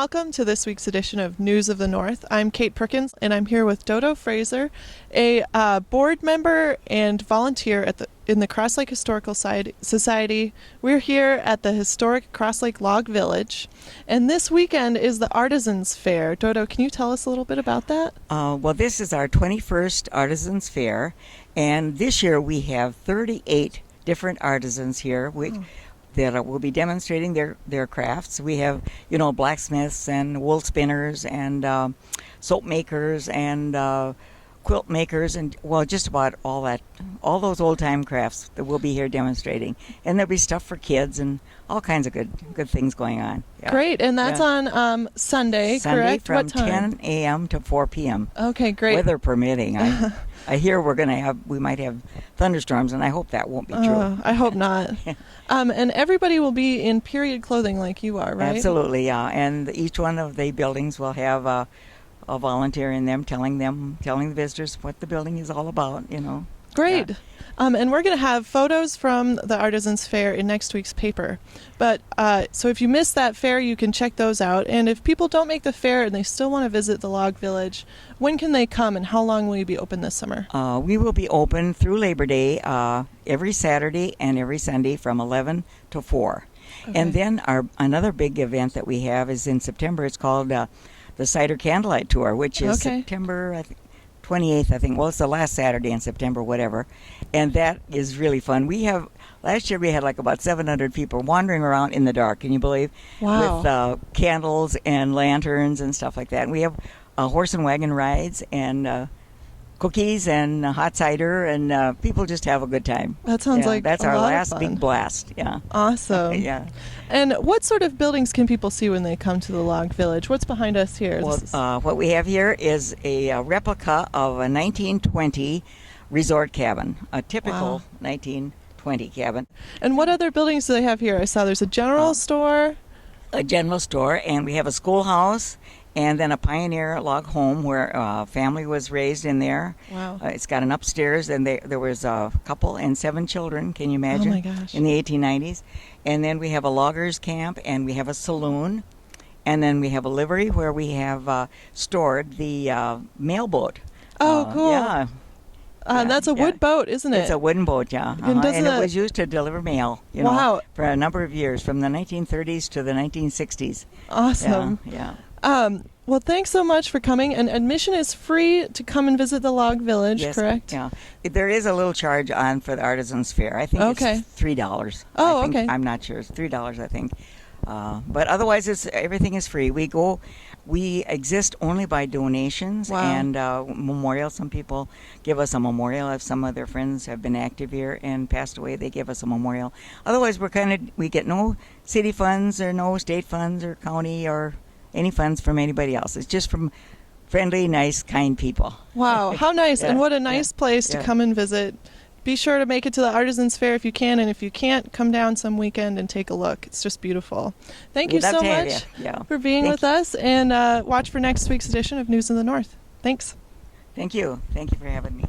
welcome to this week's edition of News of the North. I'm Kate Perkins, and I'm here with Dodo Fraser, a board member and volunteer in the Crosslake Historical Society. We're here at the historic Crosslake Log Village, and this weekend is the Artisans Fair. Dodo, can you tell us a little bit about that? Well, this is our 21st Artisans Fair, and this year we have 38 different artisans here, that will be demonstrating their crafts. We have, blacksmiths and wool spinners and soap makers and quilt makers and, just about all those old-time crafts that we'll be here demonstrating. And there'll be stuff for kids and all kinds of good things going on. Yeah. Great, and that's on Sunday, correct? From what time? 10 a.m. to 4 p.m. Okay, great. Weather permitting. I hear we might have thunderstorms, and I hope that won't be true. I hope not. And everybody will be in period clothing like you are, right? Absolutely, yeah. And each one of the buildings will have a volunteer in them telling the visitors what the building is all about, Great. Yeah. And we're going to have photos from the Artisans Fair in next week's paper. But so if you missed that fair, you can check those out. And if people don't make the fair and they still want to visit the Log Village, when can they come and how long will you be open this summer? We will be open through Labor Day every Saturday and every Sunday from 11 to 4. Okay. And then another big event that we have is in September. It's called the Cider Candlelight Tour, which is September 28th, I think. Well, it's the last Saturday in September, whatever. And that is really fun. Last year we had like about 700 people wandering around in the dark, can you believe? Wow. With candles and lanterns and stuff like that. And we have horse and wagon rides and cookies and hot cider, and people just have a good time. That sounds like that's a our lot last of fun. big blast. Yeah. Awesome. Yeah. And what sort of buildings can people see when they come to the Log Village? What's behind us here? Well, what we have here is a replica of a 1920 resort cabin, a typical 1920 cabin. And what other buildings do they have here? I saw there's a general store. A general store, and we have a schoolhouse, and then a pioneer log home where a family was raised in there. Wow. It's got an upstairs, and there was a couple and 7 children, can you imagine? Oh my gosh. In the 1890s. And then we have a loggers camp, and we have a saloon, and then we have a livery where we have stored the mailboat. Oh, cool. Yeah. That's a wood boat, isn't it? It's a wooden boat, yeah. And And it was used to deliver mail, Wow. for a number of years, from the 1930s to the 1960s. Awesome. Yeah. Well, thanks so much for coming. And admission is free to come and visit the Log Village, Yes, correct? Yeah. There is a little charge for the Artisans Fair. I think it's $3. Oh, okay. I'm not sure. It's $3, I think. But otherwise, everything is free. We exist only by donations and memorials. Some people give us a memorial if some of their friends have been active here and passed away. They give us a memorial. Otherwise, we get no city funds or no state funds or county or any funds from anybody else. It's just from friendly, nice, kind people. Wow, how nice. Yeah, and what a nice place to come and visit. Be sure to make it to the Artisans Fair if you can, and if you can't, come down some weekend and take a look. It's just beautiful. Thank you so much for being with us, and watch for next week's edition of News of the North. Thanks. Thank you. Thank you for having me.